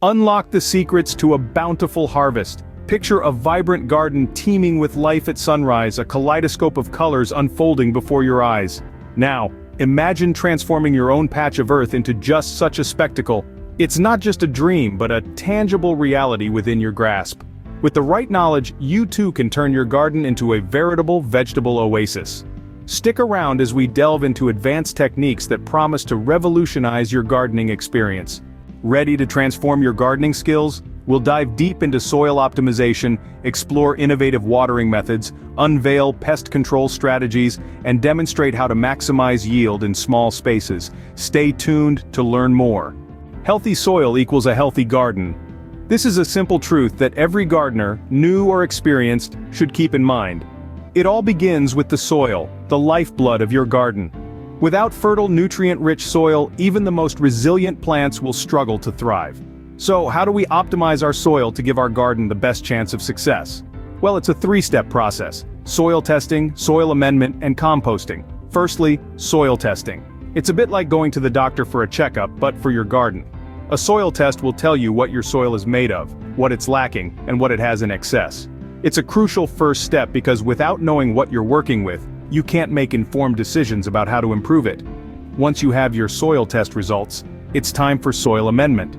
Unlock the secrets to a bountiful harvest. Picture a vibrant garden teeming with life at sunrise, a kaleidoscope of colors unfolding before your eyes. Now, imagine transforming your own patch of earth into just such a spectacle. It's not just a dream, but a tangible reality within your grasp. With the right knowledge, you too can turn your garden into a veritable vegetable oasis. Stick around as we delve into advanced techniques that promise to revolutionize your gardening experience. Ready to transform your gardening skills? We'll dive deep into soil optimization, explore innovative watering methods, unveil pest control strategies, and demonstrate how to maximize yield in small spaces. Stay tuned to learn more. Healthy soil equals a healthy garden. This is a simple truth that every gardener, new or experienced, should keep in mind. It all begins with the soil, the lifeblood of your garden. Without fertile, nutrient-rich soil, even the most resilient plants will struggle to thrive. So, how do we optimize our soil to give our garden the best chance of success? Well, it's a three-step process: soil testing, soil amendment, and composting. Firstly, soil testing. It's a bit like going to the doctor for a checkup, but for your garden. A soil test will tell you what your soil is made of, what it's lacking, and what it has in excess. It's a crucial first step because without knowing what you're working with, you can't make informed decisions about how to improve it. Once you have your soil test results, it's time for soil amendment.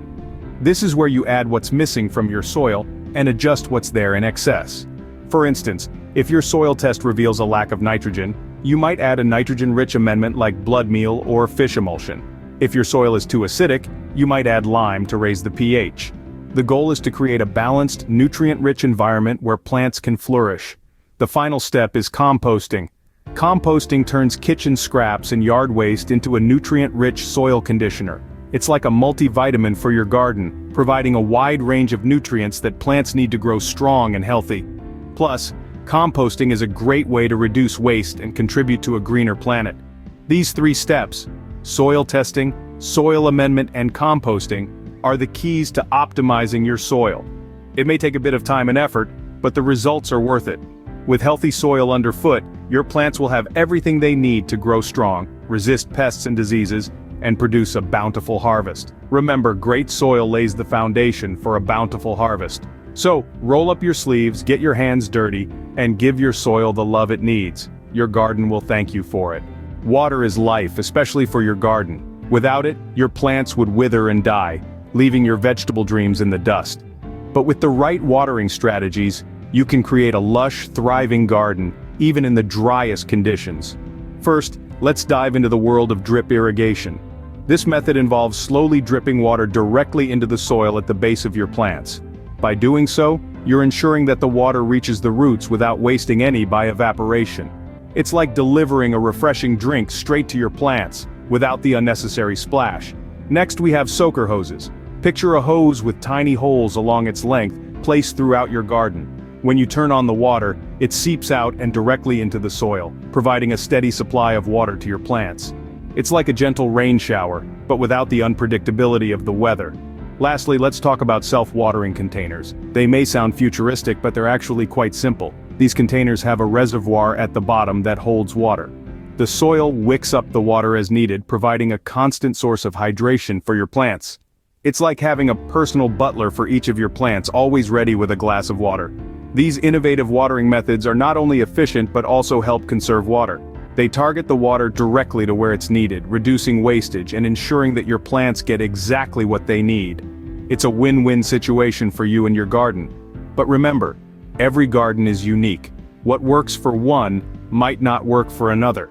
This is where you add what's missing from your soil and adjust what's there in excess. For instance, if your soil test reveals a lack of nitrogen, you might add a nitrogen-rich amendment like blood meal or fish emulsion. If your soil is too acidic, you might add lime to raise the pH. The goal is to create a balanced, nutrient-rich environment where plants can flourish. The final step is composting. Composting turns kitchen scraps and yard waste into a nutrient-rich soil conditioner. It's like a multivitamin for your garden, providing a wide range of nutrients that plants need to grow strong and healthy. Plus, composting is a great way to reduce waste and contribute to a greener planet. These three steps, soil testing, soil amendment, and composting, are the keys to optimizing your soil. It may take a bit of time and effort, but the results are worth it. With healthy soil underfoot, your plants will have everything they need to grow strong, resist pests and diseases, and produce a bountiful harvest. Remember, great soil lays the foundation for a bountiful harvest. So, roll up your sleeves, get your hands dirty, and give your soil the love it needs. Your garden will thank you for it. Water is life, especially for your garden. Without it, your plants would wither and die, leaving your vegetable dreams in the dust. But with the right watering strategies, you can create a lush, thriving garden, even in the driest conditions. First, let's dive into the world of drip irrigation. This method involves slowly dripping water directly into the soil at the base of your plants. By doing so, you're ensuring that the water reaches the roots without wasting any by evaporation. It's like delivering a refreshing drink straight to your plants, without the unnecessary splash. Next, we have soaker hoses. Picture a hose with tiny holes along its length, placed throughout your garden. When you turn on the water, it seeps out and directly into the soil, providing a steady supply of water to your plants. It's like a gentle rain shower, but without the unpredictability of the weather. Lastly, let's talk about self-watering containers. They may sound futuristic, but they're actually quite simple. These containers have a reservoir at the bottom that holds water. The soil wicks up the water as needed, providing a constant source of hydration for your plants. It's like having a personal butler for each of your plants, always ready with a glass of water. These innovative watering methods are not only efficient but also help conserve water. They target the water directly to where it's needed, reducing wastage and ensuring that your plants get exactly what they need. It's a win-win situation for you and your garden. But remember, every garden is unique. What works for one might not work for another.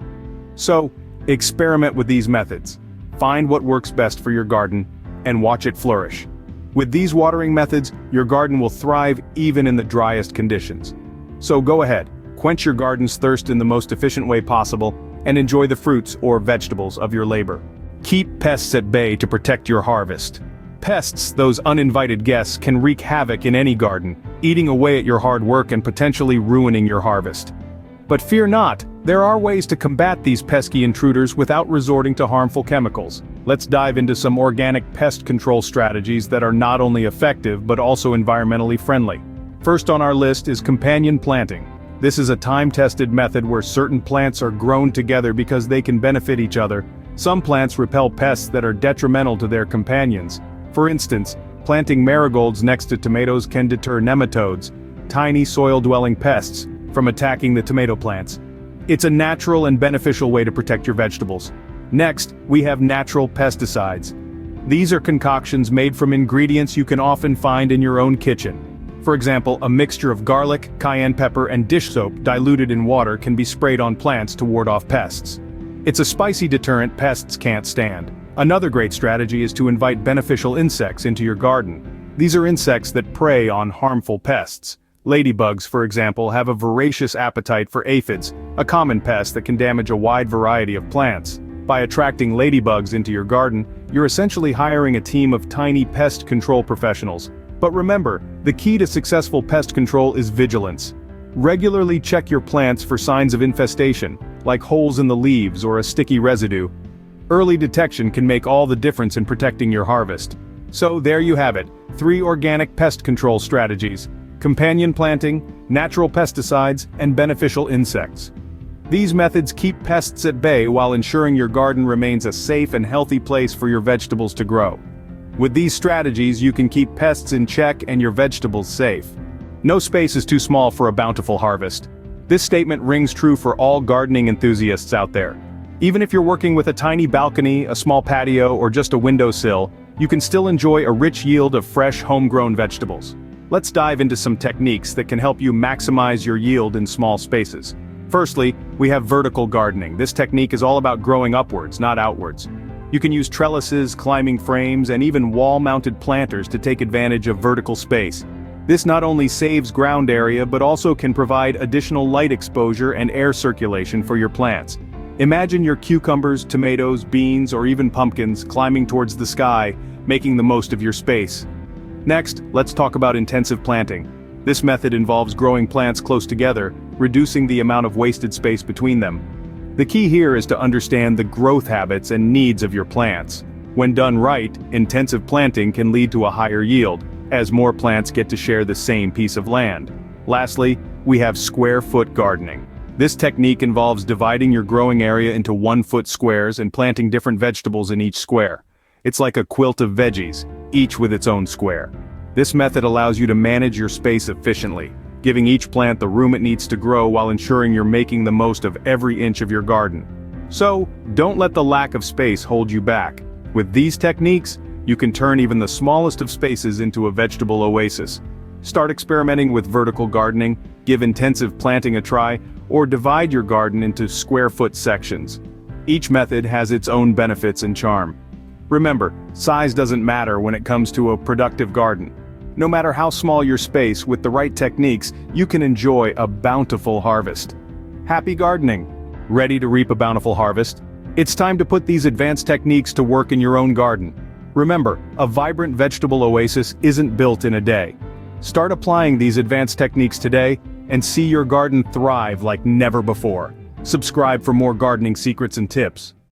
So, experiment with these methods. Find what works best for your garden, and watch it flourish. With these watering methods, your garden will thrive even in the driest conditions. So go ahead, quench your garden's thirst in the most efficient way possible, and enjoy the fruits or vegetables of your labor. Keep pests at bay to protect your harvest. Pests, those uninvited guests, can wreak havoc in any garden, eating away at your hard work and potentially ruining your harvest. But fear not, there are ways to combat these pesky intruders without resorting to harmful chemicals. Let's dive into some organic pest control strategies that are not only effective but also environmentally friendly. First on our list is companion planting. This is a time-tested method where certain plants are grown together because they can benefit each other. Some plants repel pests that are detrimental to their companions. For instance, planting marigolds next to tomatoes can deter nematodes, tiny soil-dwelling pests, from attacking the tomato plants. It's a natural and beneficial way to protect your vegetables. Next, we have natural pesticides. These are concoctions made from ingredients you can often find in your own kitchen. For example, a mixture of garlic, cayenne pepper, and dish soap diluted in water can be sprayed on plants to ward off pests. It's a spicy deterrent pests can't stand. Another great strategy is to invite beneficial insects into your garden. These are insects that prey on harmful pests. Ladybugs, for example, have a voracious appetite for aphids, a common pest that can damage a wide variety of plants. By attracting ladybugs into your garden, you're essentially hiring a team of tiny pest control professionals. But remember, the key to successful pest control is vigilance. Regularly check your plants for signs of infestation, like holes in the leaves or a sticky residue. Early detection can make all the difference in protecting your harvest. So there you have it, 3 organic pest control strategies: companion planting, natural pesticides, and beneficial insects. These methods keep pests at bay while ensuring your garden remains a safe and healthy place for your vegetables to grow. With these strategies, you can keep pests in check and your vegetables safe. No space is too small for a bountiful harvest. This statement rings true for all gardening enthusiasts out there. Even if you're working with a tiny balcony, a small patio, or just a windowsill, you can still enjoy a rich yield of fresh, homegrown vegetables. Let's dive into some techniques that can help you maximize your yield in small spaces. Firstly, we have vertical gardening. This technique is all about growing upwards, not outwards. You can use trellises, climbing frames, and even wall-mounted planters to take advantage of vertical space. This not only saves ground area but also can provide additional light exposure and air circulation for your plants. Imagine your cucumbers, tomatoes, beans, or even pumpkins climbing towards the sky, making the most of your space. Next, let's talk about intensive planting. This method involves growing plants close together, reducing the amount of wasted space between them. The key here is to understand the growth habits and needs of your plants. When done right, intensive planting can lead to a higher yield, as more plants get to share the same piece of land. Lastly, we have square-foot gardening. This technique involves dividing your growing area into 1-foot squares and planting different vegetables in each square. It's like a quilt of veggies, each with its own square. This method allows you to manage your space efficiently, giving each plant the room it needs to grow while ensuring you're making the most of every inch of your garden. So, don't let the lack of space hold you back. With these techniques, you can turn even the smallest of spaces into a vegetable oasis. Start experimenting with vertical gardening, give intensive planting a try, or divide your garden into square-foot sections. Each method has its own benefits and charm. Remember, size doesn't matter when it comes to a productive garden. No matter how small your space, with the right techniques, you can enjoy a bountiful harvest. Happy gardening! Ready to reap a bountiful harvest? It's time to put these advanced techniques to work in your own garden. Remember, a vibrant vegetable oasis isn't built in a day. Start applying these advanced techniques today, and see your garden thrive like never before. Subscribe for more gardening secrets and tips.